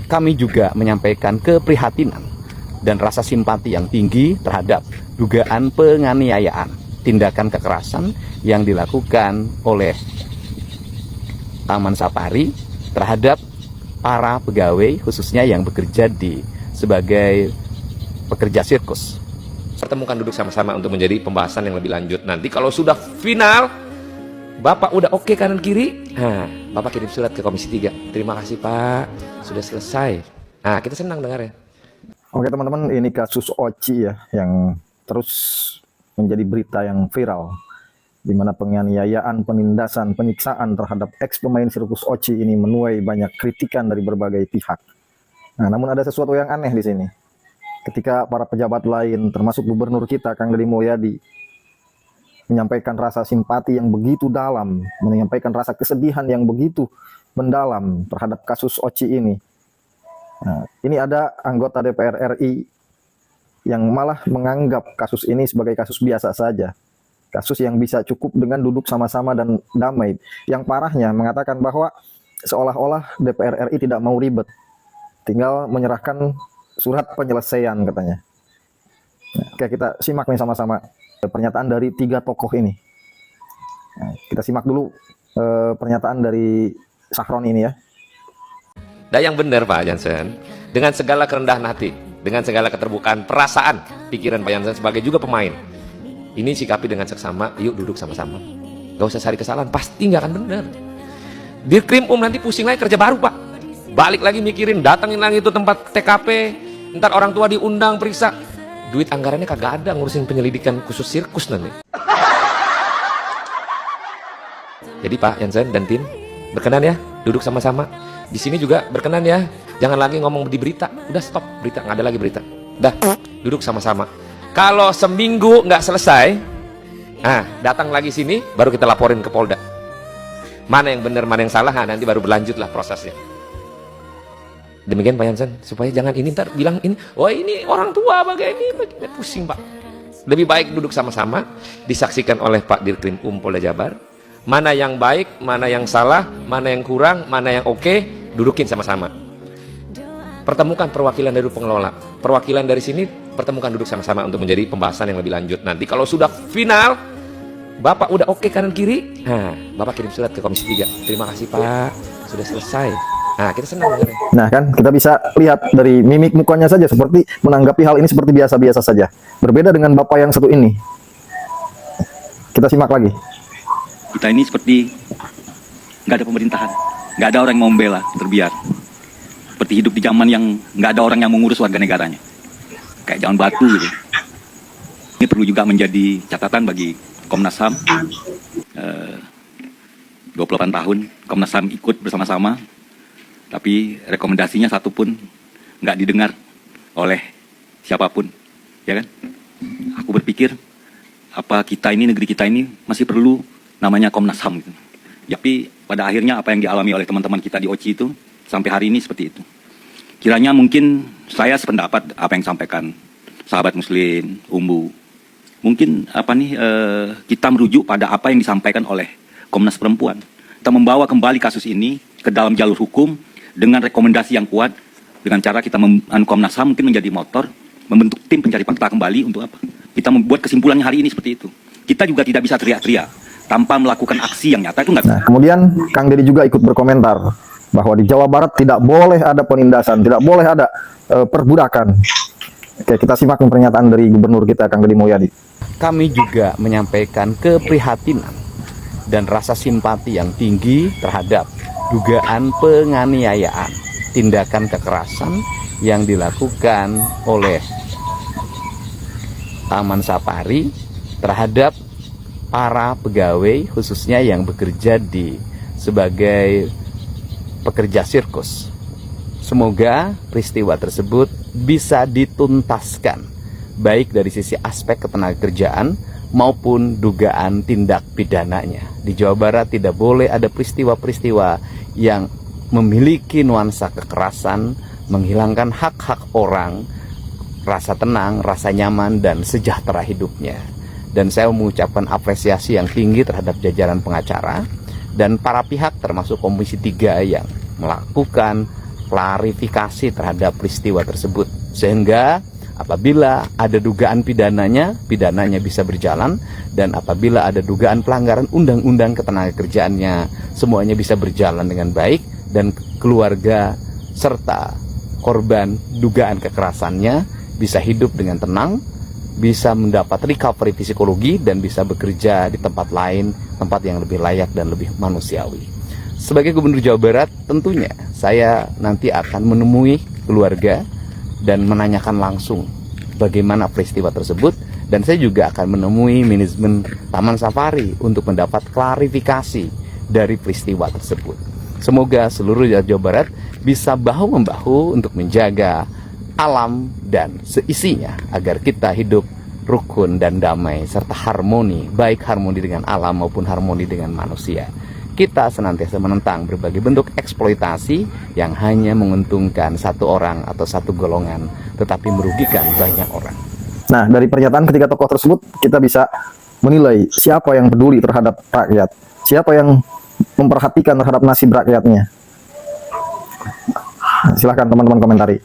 Kami juga menyampaikan keprihatinan dan rasa simpati yang tinggi terhadap dugaan penganiayaan, tindakan kekerasan yang dilakukan oleh Taman Safari terhadap para pegawai, khususnya yang bekerja sebagai pekerja sirkus. Pertemukan duduk sama-sama untuk menjadi pembahasan yang lebih lanjut. Nanti kalau sudah final, Bapak udah oke kanan kiri, Bapak kirim surat ke Komisi 3. Terima kasih Pak, sudah selesai. Nah, kita senang dengar ya. Oke teman-teman, ini kasus Oci ya, yang terus menjadi berita yang viral, di mana penganiayaan, penindasan, penyiksaan terhadap ex pemain sirkus Oci ini menuai banyak kritikan dari berbagai pihak. Nah, namun ada sesuatu yang aneh di sini. Ketika para pejabat lain, termasuk gubernur kita, Kang Deddy Mulyadi, menyampaikan rasa simpati yang begitu dalam, menyampaikan rasa kesedihan yang begitu mendalam terhadap kasus Oci ini. Nah, ini ada anggota DPR RI yang malah menganggap kasus ini sebagai kasus biasa saja. Kasus yang bisa cukup dengan duduk sama-sama dan damai. Yang parahnya mengatakan bahwa seolah-olah DPR RI tidak mau ribet. Tinggal menyerahkan surat penyelesaian katanya. Nah, oke, kita simak nih sama-sama pernyataan dari 3 tokoh ini. Nah, kita simak dulu pernyataan dari Sahron ini ya. Dan yang benar Pak Jansen, dengan segala kerendahan hati, dengan segala keterbukaan perasaan, pikiran Pak Jansen sebagai juga pemain, ini sikapi dengan seksama, yuk duduk sama-sama. Gak usah cari kesalahan, pasti nggak akan benar. Dirkrim nanti pusing lagi kerja baru Pak. Balik lagi mikirin, datangin lagi itu tempat TKP, ntar orang tua diundang periksa. Duit anggarannya kagak ada ngurusin penyelidikan khusus sirkus nanti. Jadi Pak Jansen dan tim, berkenan ya, duduk sama-sama. Di sini juga berkenan ya, jangan lagi ngomong di berita. Udah stop berita, nggak ada lagi berita. Udah, duduk sama-sama. Kalau seminggu nggak selesai, datang lagi sini, baru kita laporin ke Polda. Mana yang benar, mana yang salah, nanti baru berlanjutlah prosesnya. Demikian Pak Jansen, supaya jangan ini ntar bilang ini, wah ini orang tua begini, pusing Pak. Lebih baik duduk sama-sama, disaksikan oleh Pak Dirkrim Polda Jabar. Mana yang baik, mana yang salah, mana yang kurang, mana yang oke, dudukin sama-sama. Pertemukan perwakilan dari pengelola, perwakilan dari sini, pertemukan duduk sama-sama untuk menjadi pembahasan yang lebih lanjut. Nanti kalau sudah final, Bapak udah oke kanan kiri, Bapak kirim surat ke Komisi 3. Terima kasih Pak, sudah selesai. Nah, kita senang dengarnya. Nah kan, kita bisa lihat dari mimik mukanya saja seperti menanggapi hal ini seperti biasa-biasa saja. Berbeda dengan Bapak yang satu ini. Kita simak lagi. Kita ini seperti nggak ada pemerintahan, nggak ada orang yang mau membela, terbiar. Seperti hidup di zaman yang nggak ada orang yang mengurus warga negaranya. Kayak zaman batu gitu. Ini perlu juga menjadi catatan bagi Komnas HAM. 28 tahun Komnas HAM ikut bersama-sama, tapi rekomendasinya satu pun nggak didengar oleh siapapun, ya kan? Aku berpikir, apa kita ini, negeri kita ini masih perlu namanya Komnas HAM gitu. Tapi pada akhirnya apa yang dialami oleh teman-teman kita di Oci itu sampai hari ini seperti itu. Kiranya mungkin saya sependapat apa yang disampaikan sahabat Muslim, Umbu. Mungkin kita merujuk pada apa yang disampaikan oleh Komnas Perempuan. Kita membawa kembali kasus ini ke dalam jalur hukum dengan rekomendasi yang kuat, dengan cara kita Komnas HAM mungkin menjadi motor, membentuk tim pencari fakta kembali untuk apa? Kita membuat kesimpulannya hari ini seperti itu. Kita juga tidak bisa teriak-teriak tanpa melakukan aksi yang nyata, itu nggak. Nah, kemudian Kang Deddy juga ikut berkomentar bahwa di Jawa Barat tidak boleh ada penindasan, tidak boleh ada perbudakan. Oke, kita simak pernyataan dari Gubernur kita, Kang Deddy Mulyadi. Kami juga menyampaikan keprihatinan dan rasa simpati yang tinggi terhadap dugaan penganiayaan, tindakan kekerasan yang dilakukan oleh Taman Safari terhadap para pegawai, khususnya yang bekerja sebagai pekerja sirkus. Semoga peristiwa tersebut bisa dituntaskan, baik dari sisi aspek ketenagakerjaan maupun dugaan tindak pidananya. Di Jawa Barat tidak boleh ada peristiwa-peristiwa yang memiliki nuansa kekerasan, menghilangkan hak-hak orang, rasa tenang, rasa nyaman, dan sejahtera hidupnya. Dan saya mengucapkan apresiasi yang tinggi terhadap jajaran pengacara dan para pihak termasuk Komisi 3 yang melakukan klarifikasi terhadap peristiwa tersebut, sehingga apabila ada dugaan pidananya bisa berjalan, dan apabila ada dugaan pelanggaran undang-undang ketenagakerjaannya, semuanya bisa berjalan dengan baik, dan keluarga serta korban dugaan kekerasannya bisa hidup dengan tenang, bisa mendapat recovery psikologi, dan bisa bekerja di tempat lain, tempat yang lebih layak dan lebih manusiawi. Sebagai Gubernur Jawa Barat, tentunya saya nanti akan menemui keluarga dan menanyakan langsung bagaimana peristiwa tersebut, dan saya juga akan menemui manajemen Taman Safari untuk mendapat klarifikasi dari peristiwa tersebut. Semoga seluruh Jawa Barat bisa bahu-membahu untuk menjaga alam dan seisinya agar kita hidup rukun dan damai serta harmoni, baik harmoni dengan alam maupun harmoni dengan manusia. Kita senantiasa menentang berbagai bentuk eksploitasi yang hanya menguntungkan satu orang atau satu golongan, tetapi merugikan banyak orang. Nah, dari pernyataan ketiga tokoh tersebut, kita bisa menilai siapa yang peduli terhadap rakyat, siapa yang memperhatikan terhadap nasib rakyatnya. Silahkan teman-teman komentari.